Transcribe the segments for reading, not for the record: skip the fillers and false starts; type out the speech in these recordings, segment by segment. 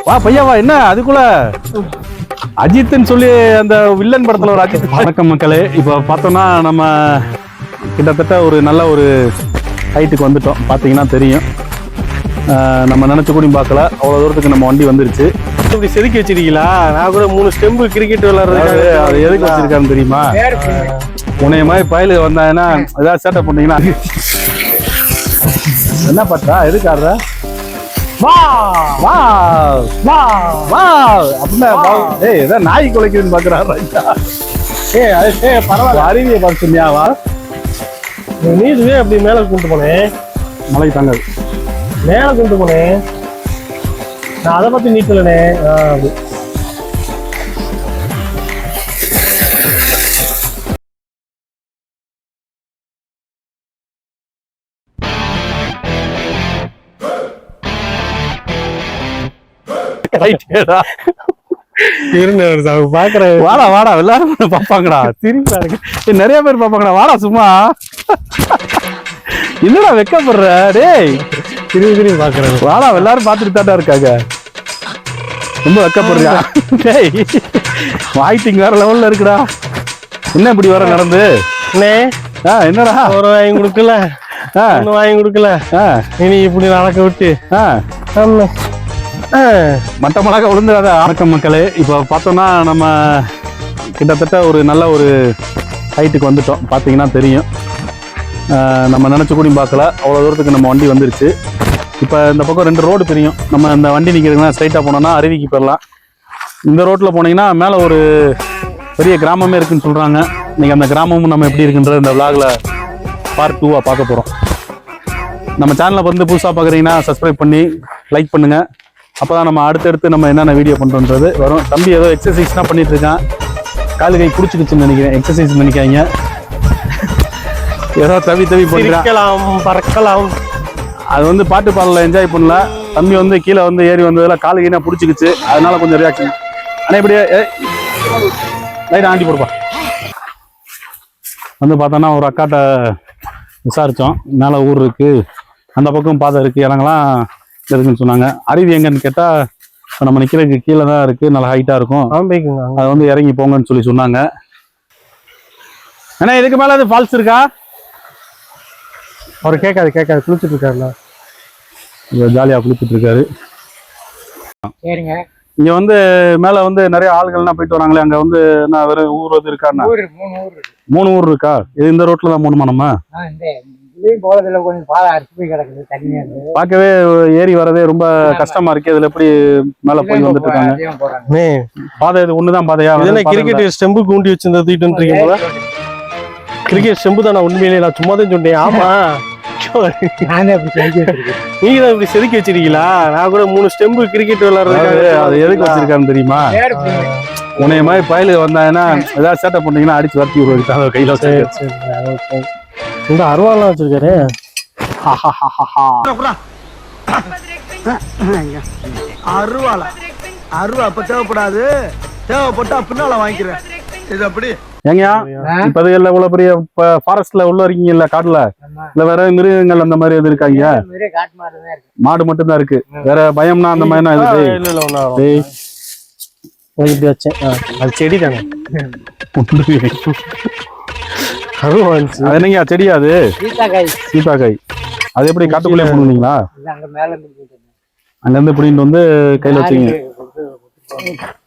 வா பையா வா. என்ன அதுக்குள்ள அஜித்ன்னு சொல்லி அந்த வில்லன் படத்துல ஒரு அஜித். வணக்கம் மக்களே. இப்போ பார்த்தோம்னா நம்ம கிட்டத்தட்ட ஒரு நல்ல ஒரு ஹைட்டுக்கு வந்துட்டோம். பார்த்தீங்கன்னா தெரியும். நம்ம நினைச்ச கூடயும் பார்க்கல, அவ்வளோ தூரத்துக்கு நம்ம வண்டி வந்துருச்சு. இப்படி செதுக்கி வச்சிருக்கீங்களா? நான் கூட 3 ஸ்டெம்பு கிரிக்கெட் விளையாடுறதுக்காக அது எதுக்கு வச்சிருக்கான்னு தெரியுமா? உன்னைய மாதிரி பயலுக்கு வந்தாங்கன்னா ஏதாவது சேட்டை பண்ணீங்கன்னா என்ன பண்றா? எதுக்காடுற? வா வா வா வா அப்படின்னா ஏய் ஏதாவது நாய் குலைக்குதுன்னு பாக்குறாரு. பரவாயில்ல, அறிவியை பார்த்து சொன்னியா? வா நீ இதுவே அப்படி மேல கொண்டு போனேன். மலைக்கு தாங்காது, மேல கொண்டு போனேன். நான் அதை பத்தி நீட்டலனே. வாடா வாடா எல்லாரும் பாப்பாங்கடா. திரும்பி நிறைய பேர் பாப்பாங்கடா. வாடா சும்மா. என்னடா வெக்கப்படுற? டேய் திரும்பி பாக்குறேன். வாடா, எல்லாரும் பார்த்துட்டு தாண்டா இருக்காங்க. ரொம்ப வெக்கப்படுறியா? டேய் வாய்ட்டிங் வேற லெவல்ல இருக்குடா. என்ன இப்படி வர நடந்து? என்னடா ஒரு வாங்கி கொடுக்கல, ஒண்ணு வாங்கி கொடுக்கல. இனி இப்படி நடக்க விட்டு மட்ட மிளகா விழுந்துடாத. வணக்கம் மக்களே. இப்போ பார்த்தோம்னா நம்ம கிட்டத்தட்ட ஒரு நல்ல ஒரு ஹைட்டுக்கு வந்துட்டோம். பார்த்தீங்கன்னா தெரியும். நம்ம நினச்ச கூடயும் பார்க்கல, அவ்வளோ தூரத்துக்கு நம்ம வண்டி வந்துருச்சு. இப்போ இந்த பக்கம் 2 ரோடு பிரியும். நம்ம இந்த வண்டி நிற்கிறதுனா ஸ்ட்ரைட்டாக போனோம்னா அருவிக்கு போயிடலாம். இந்த ரோட்டில் போனீங்கன்னா மேலே ஒரு பெரிய கிராமமே இருக்குன்னு சொல்கிறாங்க. இன்றைக்கி அந்த கிராமமும் நம்ம எப்படி இருக்குன்றது இந்த விளாகில் பார்ட் 2 பார்க்க போகிறோம். நம்ம சேனலை வந்து புதுசாக பார்க்குறீங்கன்னா சப்ஸ்கிரைப் பண்ணி லைக் பண்ணுங்கள். அப்போ தான் நம்ம அடுத்தடுத்து நம்ம என்னென்ன வீடியோ பண்ணுறோன்றது வரும். தம்பி ஏதோ எக்ஸசைஸ்லாம் பண்ணிட்டு இருக்கான். காலு கை பிடிச்சிக்கிச்சுன்னு நினைக்கிறேன். எக்ஸசைஸ் நினைக்காங்க, ஏதோ தவி பறக்கலாம் பறக்கலாம். அது வந்து பாட்டு பாடல என்ஜாய் பண்ணல. தம்பி வந்து கீழே வந்து ஏறி வந்ததுல காலு கைனா பிடிச்சிக்கிச்சு. அதனால கொஞ்சம் ரியாக்ஷன். ஆனால் இப்படியே லைட் ஆண்டி போடுப்பா. வந்து பார்த்தோன்னா ஒரு அக்காட்ட விசாரித்தோம். மேலே ஊர் இருக்குது, அந்த பக்கம் பாதை இருக்குது, இடங்கள்லாம் இருக்குன்னு சொன்னாங்க. அருவி எங்கன்னு கேட்டால் இப்போ நம்ம நிற்கிறதுக்கு கீழே தான் இருக்குது, நல்லா ஹைட்டாக இருக்கும். அதை வந்து இறங்கி போங்கன்னு சொல்லி சொன்னாங்க. ஏன்னா இதுக்கு மேலே அது ஃபால்ஸ் இருக்கா? அவர் கேட்காது குளிச்சுட்டு இருக்காருல்ல, ஜாலியாக குளிச்சுட்டு இருக்காரு. சரிங்க. இங்க வந்து மேல வந்து நிறைய ஆளுகள்லாம் போயிட்டு வராங்களே, அங்க வந்து என்ன வேற ஊர் வந்து இருக்கா? 3 ஊர் இருக்கா? இது இந்த ரோட்ல தான் போகணுமா நம்ம? போறதுல கொஞ்சம் பாதை அரிசி போய் கிடக்குது, தண்ணியா இருக்கு. பார்க்கவே ஏறி வரதே ரொம்ப கஷ்டமா இருக்கு. இதுல எப்படி மேல போய் வந்துட்டு இருக்காங்க? பாதை இது ஒண்ணுதான் பாதையா? கிரிக்கெட் ஸ்டெம்பு கூண்டி வச்சிருந்த தூக்கிட்டு கிரிக்கெட் ஸ்டெம்பு தான். நான் உண்மையிலேயே நான் சும்மா தான் சொன்னேன். ஆமா, நீங்க தான் இப்படி செதுக்கி வச்சிருக்கீங்களா? நான் கூட 3 ஸ்டெம்பு கிரிக்கெட் விளையாடுறதுக்காக. அது எதுக்கு வச்சிருக்கான்னு தெரியுமா? உன்னைய மாதிரி பயலுக்கு வந்தாங்கன்னா ஏதாவது சேட்டை பண்ணீங்கன்னா அடிச்சு வரட்டி விடுவாங்க கையில. இந்த அருவாலாம் வச்சிருக்காரு. அருவா அப்ப தேவைப்படாது, தேவைப்பட்டா பின்னால வாங்கிக்கிறேன். இது அப்படி ஏங்கயா இப்ப இவ்வளவு பெரிய ஃபாரஸ்ட்ல உள்ள இருக்கீங்கல்ல, காட்டுல இல்ல வேற மிருகங்கள் அந்த மாதிரி எது இருக்காங்க? மாடு மட்டும் தான் இருக்கு. வேற பயம்னா அந்த மாதிரி அது செடி தானே. அது என்னங்க செடியா? அது சீதாக்காய். அது எப்படி காட்டுக்குள்ளே பண்ணுவீங்களா? அங்க இருந்து பிடிட்டு வந்து கையில வச்சுங்க.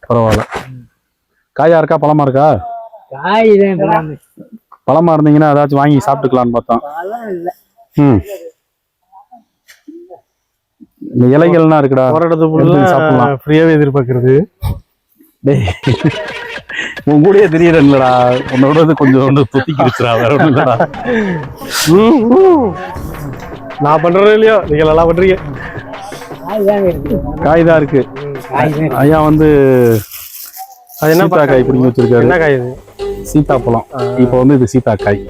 பரவாயில்ல. காயா இருக்கா பழமா இருக்கா? பழமா இருந்தீங்கன்னா ஏதாச்சும் வாங்கி சாப்பிட்டுக்கலான்னு பார்த்தோம். இந்த இலைகள்லாம் இருக்குடா, ஒரு இடத்துல சாப்பிடலாம். ஃப்ரீயாவே எதிர்பார்க்கறது. உன் கூடயே தெரியலடா, உன்னோட கொஞ்சம் தொத்திக்கிடுச்சுடா. வேற ஒண்ணும் இல்லடா. நான் பண்றேன் இல்லையோ, நீங்க நல்லா பண்றீங்க. காய் தான் இருக்கு. ஐயா வந்து அது என்ன காய் பிடிங்கி வச்சிருக்காரு. என்ன காய் இது? சீத்தாப்பழம். இப்ப வந்து இது சீத்தாக்காய்.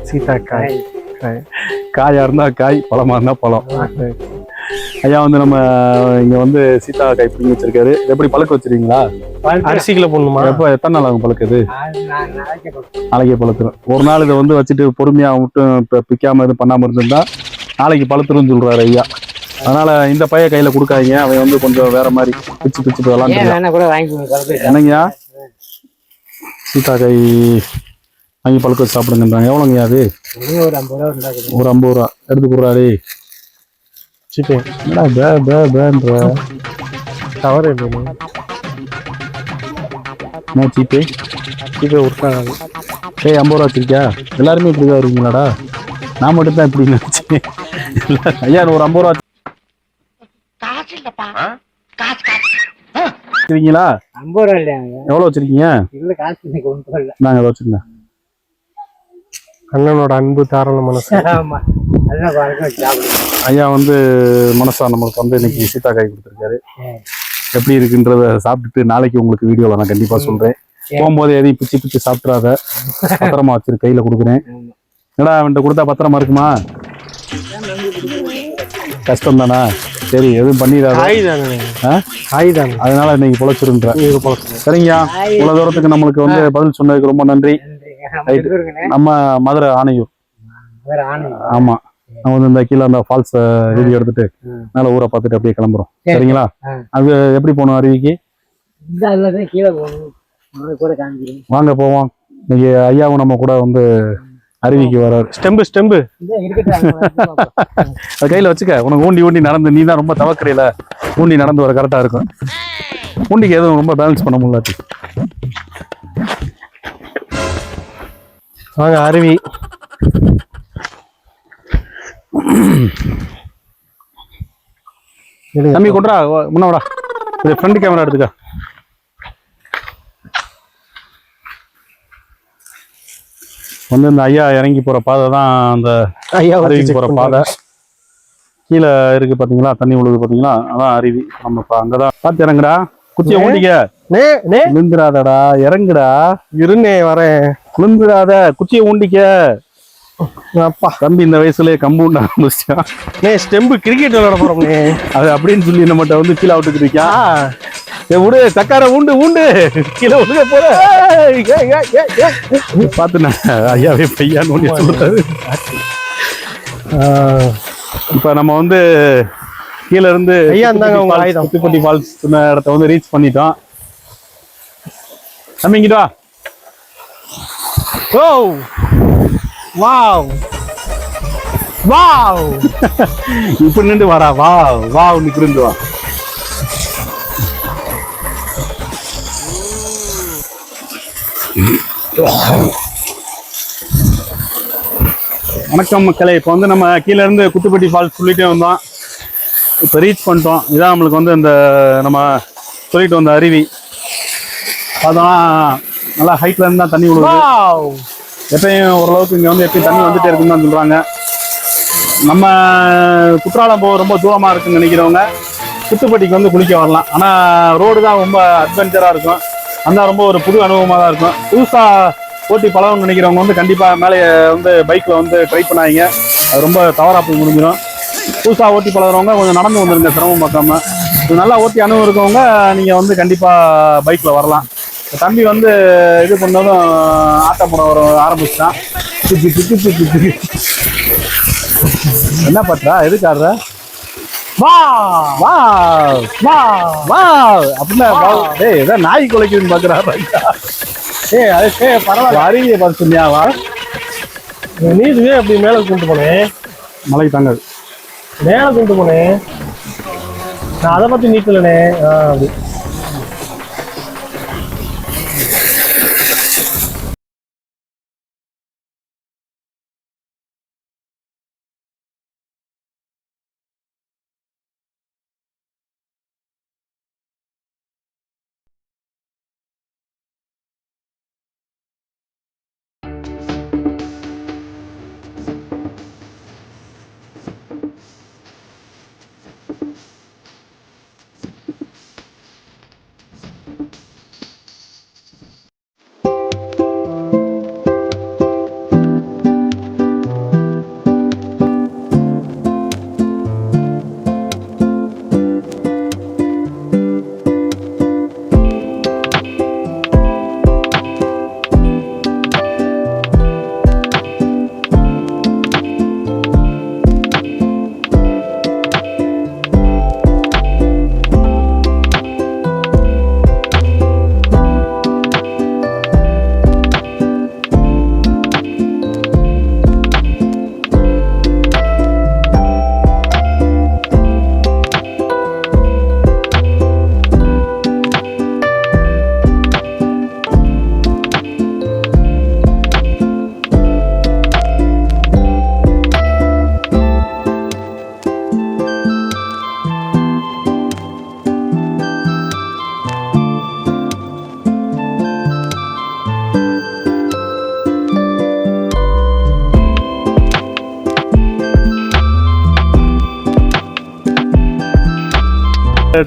காயா இருந்தா காய், பழமா இருந்தா பழம். ஐயா வந்து நம்ம இங்க வந்து சீத்தாக்காய் பிடிங்கி வச்சிருக்காரு. எப்படி பழுக்க வச்சிருக்கீங்களா? அரிசிக்குள்ள போடணுமா? எப்ப எத்தனை நாள் ஆகும் பழுக்குது? நாளைக்கே பழுத்துரும். ஒரு நாள் இதை வந்து வச்சுட்டு பொறுமையா மட்டும் பிக்காம இது பண்ணாம இருந்திருந்தா நாளைக்கு பழுத்துருன்னு சொல்றாரு ஐயா. அதனால இந்த பைய கையில கொடுக்காதீங்க. அவன் வந்து கொஞ்சம் வேற மாதிரி பிச்சு பிச்சு ஏன் விளாண்டுருக்கான். வேணா கூட வாங்கி என்னங்கய்யா சீத்தாக்காய் வாங்கி பழுக்க வச்சு சாப்பிடுங்கன்றாங்க. எவ்வளோங்கய்யா அது? ஒரு 50 ரூபா இருந்தாக்குது. ஒரு 50 ரூபா எடுத்து கொடுறாரு. சிப்பேன் என்னடா பேன்ற தவறு இல்லைண்ணே. என்ன சீப்பு? சிப்பே உருட்டாங்க. ஏய் 50 ரூபா வச்சிருக்கியா? எல்லாருமே இப்படிதான் வருவீங்களாடா? நான் மட்டும் தான் இப்படி நினைச்சேன். ஐயா ஒரு 50 ரூபா வச்சிருக்கீங்களா? 50 ரூபா இல்லையாங்க? எவ்வளோ வச்சிருக்கீங்க? இல்ல காசு இன்னைக்கு ஒன்றும் இல்லை. நாங்கள் அதை வச்சுருங்க. அண்ணனோட அன்பு தாராள மனசு. ஆமா அதெல்லாம் பாருங்க சாப்பிடுங்க. ஐயா வந்து மனசா நம்மளுக்கு வந்து இன்னைக்கு சீத்தாக்காய் கொடுத்துருக்காரு. எப்படி இருக்குன்றத சாப்பிட்டுட்டு நாளைக்கு உங்களுக்கு வீடியோவில் நான் கண்டிப்பாக சொல்கிறேன். போகும்போது எதையும் பிச்சு பிச்சு சாப்பிட்றாத, பத்திரமா வச்சிரு. கையில் கொடுக்குறேன். என்னடா அவன்கிட்ட கொடுத்தா பத்திரமா இருக்குமா? கஷ்டம் தானா? சரி எதுவும் பண்ணிடாத. காய் தானே. ஆ? காய் தானே. அதனால இன்னைக்கு பொழைச்சிருன்ற. இது பொழச்சு. சரிங்கய்யா, இவ்வளவு தூரத்துக்கு நம்மளுக்கு வந்து பதில் சொன்னதுக்கு ரொம்ப நன்றி. ரைட். நம்ம மதுரை ஆணையூர். வேற ஆணை. ஆமா, நம்ம வந்து இந்த கீழே அந்த ஃபால்ஸ் வீடியோ எடுத்துட்டு மேல ஊரை பார்த்துட்டு அப்படியே கிளம்புறோம். சரிங்களா? அது எப்படி போகணும் அருவிக்கு? இந்த அதுல தான் கீழே போகணும். உங்களுக்கு கூட காமிக்கிறேன். வாங்க போவோம். இன்னைக்கு ஐயாவும் நம்ம கூட வந்து அருவிக்கு வர்றாரு. ஸ்டெம்பு இந்த இருக்கட்டும். அது கையில வச்சுக்க. உனக்கு ஊண்டி ஊண்டி நடந்து, நீ தான் ரொம்ப தவக்கறையில ஊண்டி நடந்து வர கரெக்டா இருக்கும். ஊண்டிக்கு எதுவும் ரொம்ப பேலன்ஸ் பண்ண முடியல. வாங்க அருவி. தம்பி கொண்டா முன்னவடா. இது ஃப்ரண்ட் கேமரா எடுத்துக்க. வந்து இந்த ஐயா இறங்கி போற பாதை தான் அந்த ஐயா அருவிக்கு போற பாதை. கீழே இருக்கு பாத்தீங்களா, தண்ணி விழுது பாத்தீங்களா, அதான் அருவி. நம்ம இப்ப அங்கதான் பார்த்து இறங்குடா. குச்சியை ஊண்டிக்க. விழுந்துடாதடா, இறங்குடா. இருநே வரேன். விழுந்துடாத, குச்சியை ஊண்டிக்க. அப்பா தம்பி இந்த வயசுலயே கம்பு உண்ட ஆரம்பிச்சிட்டான். ஸ்டெம்பு கிரிக்கெட் விளையாட போறோம்னே. அது அப்படின்னு சொல்லி நம்மகிட்ட வந்து கீழே விட்டுட்டு இருக்கான். விடு சக்கார ஊண்டு ஊண்டு கீழே விழுக போற. பாத்துனா ஐயாவே பையான்னு ஒண்ணு சொல்றாரு. இப்ப நம்ம வந்து கீழே இருந்து ஐயா இருந்தாங்க உங்க ஆயுதம். குட்டிப்பட்டி ஃபால்ஸ் இடத்த வந்து ரீச் பண்ணிட்டோம். தம்பிங்கிட்டா. Oh wow wow. இப்ப நின்று வாடா. வா வா நின்று வா. வணக்கம் மக்களே. இப்போ வந்து நம்ம கீழே இருந்து குட்டிப்பட்டி ஃபால்ஸ் சொல்லிட்டே வந்தோம். இப்போ ரீச் பண்ணிட்டோம். இதான் நம்மளுக்கு வந்து இந்த நம்ம சொல்லிட்டு வந்த அருவி. பார்த்தோம்னா நல்லா ஹைட்ல இருந்து தான் தண்ணி விழுவுது. எப்பயும் ஓரளவுக்கு இங்கே வந்து எப்பயும் தண்ணி வந்துட்டே இருக்குன்னு தான் சொல்கிறாங்க. நம்ம குற்றாலம் போக ரொம்ப தூரமாக இருக்குன்னு நினைக்கிறவங்க குத்துப்பட்டிக்கு வந்து குளிக்க வரலாம். ஆனால் ரோடு தான் ரொம்ப அட்வென்ச்சராக இருக்கும். அந்த ரொம்ப ஒரு புது அனுபவமாக தான் இருக்கும். புதுசாக ஓட்டி பழகணும்னு நினைக்கிறவங்க வந்து கண்டிப்பாக மேலே வந்து பைக்கில் வந்து ட்ரை பண்ணாங்க. அது ரொம்ப தவறாக போய் முடிஞ்சிடும். புதுசாக ஓட்டி பழகிறவங்க கொஞ்சம் நடந்து வந்துருங்க, சிரமம் பார்க்காம. இது நல்லா ஓட்டி அனுபவம் இருக்கவங்க நீங்கள் வந்து கண்டிப்பாக பைக்கில் வரலாம். தம்பி வந்து இது பண்ணதும் ஆட்டம் போட வர ஆரம்பிச்சுட்டான். என்ன பண்றா? எதுக்கு ஆடுற? வா வா வா வா அப்படின்னா டேய் ஏதோ நாய் குலைக்குதுன்னு பாக்குறாரு. ஏய் அது பரவாயில்ல, அருவியை பார்த்து சொன்னியா? வா நீதுவே அப்படி மேல கொண்டு போனேன். மலைக்கு தாங்காது. மேல கொண்டு போனேன். நான் அதை பத்தி நீட்டலனே. அப்படி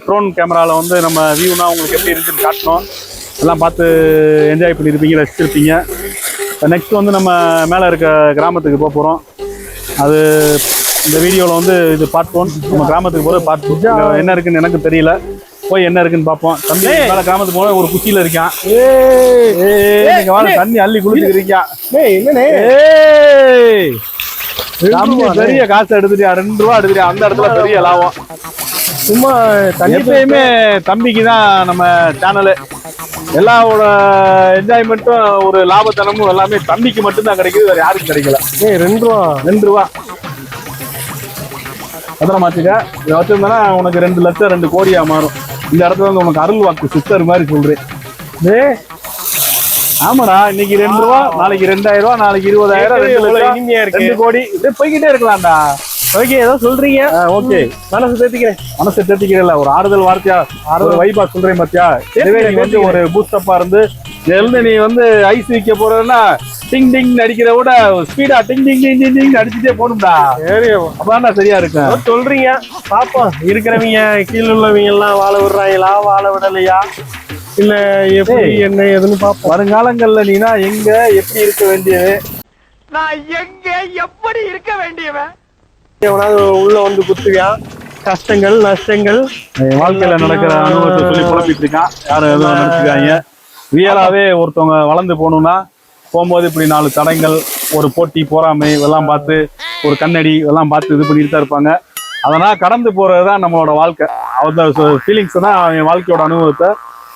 ட்ரோன் கேமராவில் வந்து நம்ம வியூனா உங்களுக்கு எப்படி இருக்குன்னு காட்டணும். எல்லாம் பார்த்து என்ஜாய் பண்ணியிருப்பீங்க, ரசிச்சிருப்பீங்க. நெக்ஸ்ட் வந்து நம்ம மேலே இருக்க கிராமத்துக்கு போக போகிறோம். அது இந்த வீடியோவில் வந்து இது பார்ட் 1. நம்ம கிராமத்துக்கு போகிற பார்ட் 2 என்ன இருக்குன்னு எனக்கு தெரியல. போய் என்ன இருக்குன்னு பார்ப்போம். தம்பி மேலே கிராமத்துக்கு போன ஒரு குச்சியில் இருக்கான். நீங்க வாழ தண்ணி அள்ளி குளிச்சுக்கிறீங்க. தம்பி பெரிய காசு எடுத்துட்டியா, 2 ரூபா எடுத்துட்டியா, அந்த இடத்துல பெரிய லாபம். சும்மா தண்ணி எப்பயுமே தம்பிக்கு தான் நம்ம சேனலு. எல்லாவோட என்ஜாய்மெண்ட்டும் ஒரு லாபத்தனமும் எல்லாமே தம்பிக்கு மட்டும்தான் கிடைக்குது, வேற யாருக்கும் கிடைக்கல. 2 ரூபா 2 ரூபா அதெல்லாம் மாத்திக்க. இதை வச்சிருந்தா உனக்கு 2 லட்சம் 2 கோடியா மாறும். இந்த இடத்துல வந்து உனக்கு அருள் வாக்கு சிஸ்டர் மாதிரி சொல்றேன். ஆமாடா, இன்னைக்கு 2 ரூபா, நாளைக்கு 2000 ரூபா, நாளைக்கு 20,000, 2 லட்சம், இனிமையா இருக்கு. 2 கோடி, இப்படியே போய்கிட்டே இருக்கலாம்டா. ஓகே, ஏதோ சொல்றீங்க. ஓகே, மனசு தேத்திக்கிறேன். மனசை தேத்திக்கிறல ஒரு ஆறுதல் வார்த்தையா, ஒரு வைபா சொல்றேன் பாத்தியா. இதுவே நீ வந்து ஒரு பூஸ்டப்பா இருந்து எழுந்து நீ வந்து ஐஸ் விற்க போறதுன்னா டிங் டிங் அடிக்கிறத விட ஸ்பீடா டிங் டிங் டிங் டிங் டிங் அடிச்சுட்டே போகணும்டா. சரி, அப்பதான் சரியா இருக்கும். சொல்றீங்க, பாப்போம். இருக்கிறவங்க கீழே உள்ளவங்க எல்லாம் வாழ விடுறாங்களா, வாழ விடலையா, இல்ல எப்படி என்ன ஏதுன்னு பாப்போம். வருங்காலங்கள்ல நீனா எங்க எப்படி இருக்க வேண்டியது, நான் எங்க எப்படி இருக்க வேண்டியவன், எவனாவது உள்ள வந்து குத்துவியா, கஷ்டங்கள் நஷ்டங்கள் என் வாழ்க்கையில நடக்கிற அனுபவத்தை சொல்லி குழப்பிட்டு இருக்கான். யாரும் எதுவும் நினைச்சுக்காங்க. ரியலாவே ஒருத்தவங்க வளர்ந்து போகணும்னா போகும்போது இப்படி 4 தடங்கள், ஒரு போட்டி, பொறாமை இதெல்லாம் பார்த்து, ஒரு கண்ணடி இதெல்லாம் பார்த்து இது பண்ணிட்டு தான் இருப்பாங்க. அதனால் கடந்து போறது தான் நம்மளோட வாழ்க்கை. அந்த ஃபீலிங்ஸ் தான் என் வாழ்க்கையோட அனுபவத்தை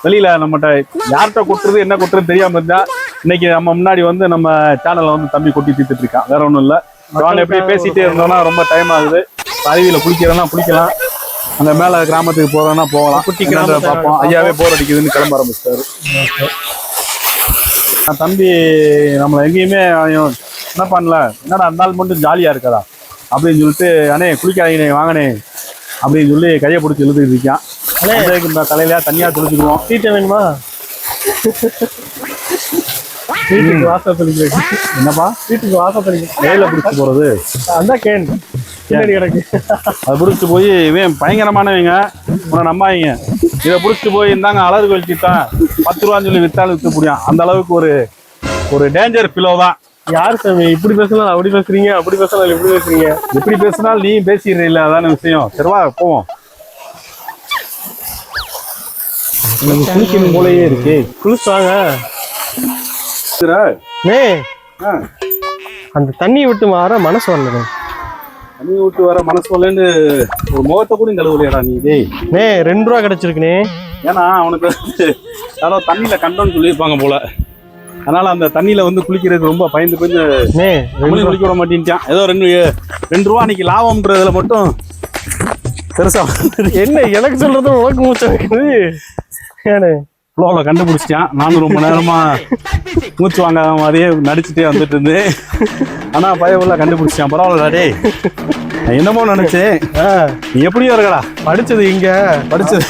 வெளியில நம்மகிட்ட யார்கிட்ட கொட்டுறது என்ன கொட்டுறது தெரியாம இருந்தா இன்னைக்கு நம்ம முன்னாடி வந்து நம்ம சேனலை வந்து தம்பி கொட்டி தீர்த்துட்டு இருக்கான். வேற ஒன்றும் இல்லை. நான் எப்படி பேசிட்டே இருந்தோம்னா ரொம்ப டைம் ஆகுது. அருவியில குளிக்கிறதுனா குளிக்கலாம், அங்க மேல கிராமத்துக்கு போறோம்னா போகலாம். குட்டி கிராமத்தை பார்ப்போம். ஐயாவே போர் அடிக்குதுன்னு கிளம்ப ஆரம்பிச்சிட்டாரு. தம்பி நம்மளை எங்கேயுமே என்ன பண்ணல, என்னடா அந்த நாள் மட்டும் ஜாலியா இருக்கதா அப்படின்னு சொல்லிட்டு, அண்ணே குளிக்காதீங்கண்ணே வாங்கண்ணே அப்படின்னு சொல்லி கையை பிடிச்சி இழுத்துட்டு இருக்கான். தலையில தனியா துளிச்சுக்குவோம். சீட்டை வேணுமா? வீட்டுக்கு வாசப்படிக்க. என்னப்பா வீட்டுக்கு வாசப்படிக்க கையில பிடிச்சி போறது? அதான் கேன் பின்னாடி கிடக்கு. அதை பிடிச்சிட்டு போய் இவன் பயங்கரமானவங்க, உன்னை நம்பாதீங்க. இதை பிடிச்சிட்டு போய் இருந்தாங்க அலறு கழிச்சுட்டான் 10 ரூபான்னு சொல்லி வித்தாலும் விற்க முடியும். அந்த அளவுக்கு ஒரு டேஞ்சர் பிலோ தான். யார் சாமி இப்படி பேசலாம், அப்படி பேசுறீங்க, அப்படி பேசலாம், இப்படி பேசுறீங்க? எப்படி பேசினாலும் நீ பேசிடுற இல்ல, அதான விஷயம். சரிவா போவோம். குளிக்கணும் போலயே இருக்கு. குளிச்சாங்க அந்த தண்ணி விட்டு மாற மனசு வரல. தண்ணி விட்டு வர மனசு வரலன்னு ஒரு முகத்தை கூட கழுவுலையடா நீ. டேய் 2 ரூபா கிடைச்சிருக்குனே. ஏன்னா அவனுக்கு யாரோ தண்ணியில கண்டோன்னு சொல்லியிருப்பாங்க போல. அதனால அந்த தண்ணியில வந்து குளிக்கிறதுக்கு ரொம்ப பயந்து கொஞ்சம் குளிக்க விட மாட்டேன்ட்டான். ஏதோ 2 ரூபா அன்னைக்கு லாபம்ன்றதுல மட்டும் பெருசா என்ன எனக்கு சொல்றது உனக்கு மூச்சம் இருக்குது. ஃப்ளோல கண்டுபிடிச்சிட்டான். நானும் ரொம்ப நேரமா மூச்சு வாங்காத மாதிரியே நடிச்சுட்டே வந்துட்டு இருந்தேன். ஆனா பயவுள்ள கண்டுபிடிச்சிட்டான். பரவாயில்லடா டே, என்னமோ நினைச்சேன். நீ எப்படியோ இருக்கடா. படிச்சது இங்க படிச்சது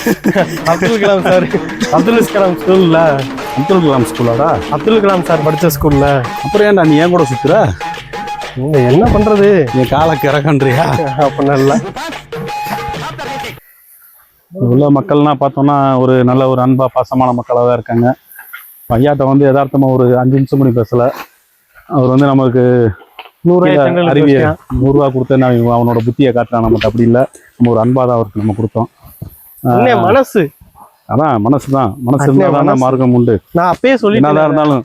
அப்துல் கலாம் சார், அப்துல் கலாம் ஸ்கூல்ல. அப்துல் கலாம் ஸ்கூலாடா? அப்துல் கலாம் சார் படிச்ச ஸ்கூல்ல. அப்புறம் ஏன்டா நீ ஏன் கூட சுத்துற? என்ன பண்றது, என் காலை கிறக்கன்றியா? அப்ப நல்லா உள்ள மக்கள்னா பார்த்தோம்னா ஒரு நல்ல ஒரு அன்பா பாசமான மக்களாக தான் இருக்காங்க. ஐயாட்ட வந்து யதார்த்தமா ஒரு 5 நிமிஷம் கூட பேசல. அவர் வந்து நமக்கு 100 அறிவிய 100 ரூபா கொடுத்தேன்னு அவனோட புத்தியை காட்டுறான். நமக்கு அப்படி இல்லை, நம்ம ஒரு அன்பா தான் அவருக்கு நம்ம கொடுத்தோம். மனசு அதான் மனசுதான். மனசு இருந்தாதான் மார்க்கம் உண்டு. நான் அப்பயே சொல்லி என்னதான் இருந்தாலும்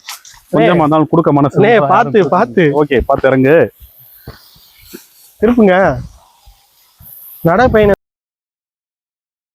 கொஞ்சமா இருந்தாலும் கொடுக்க மனசு. பார்த்து ஓகே பார்த்து இறங்கு. திருப்புங்க நட பையனை.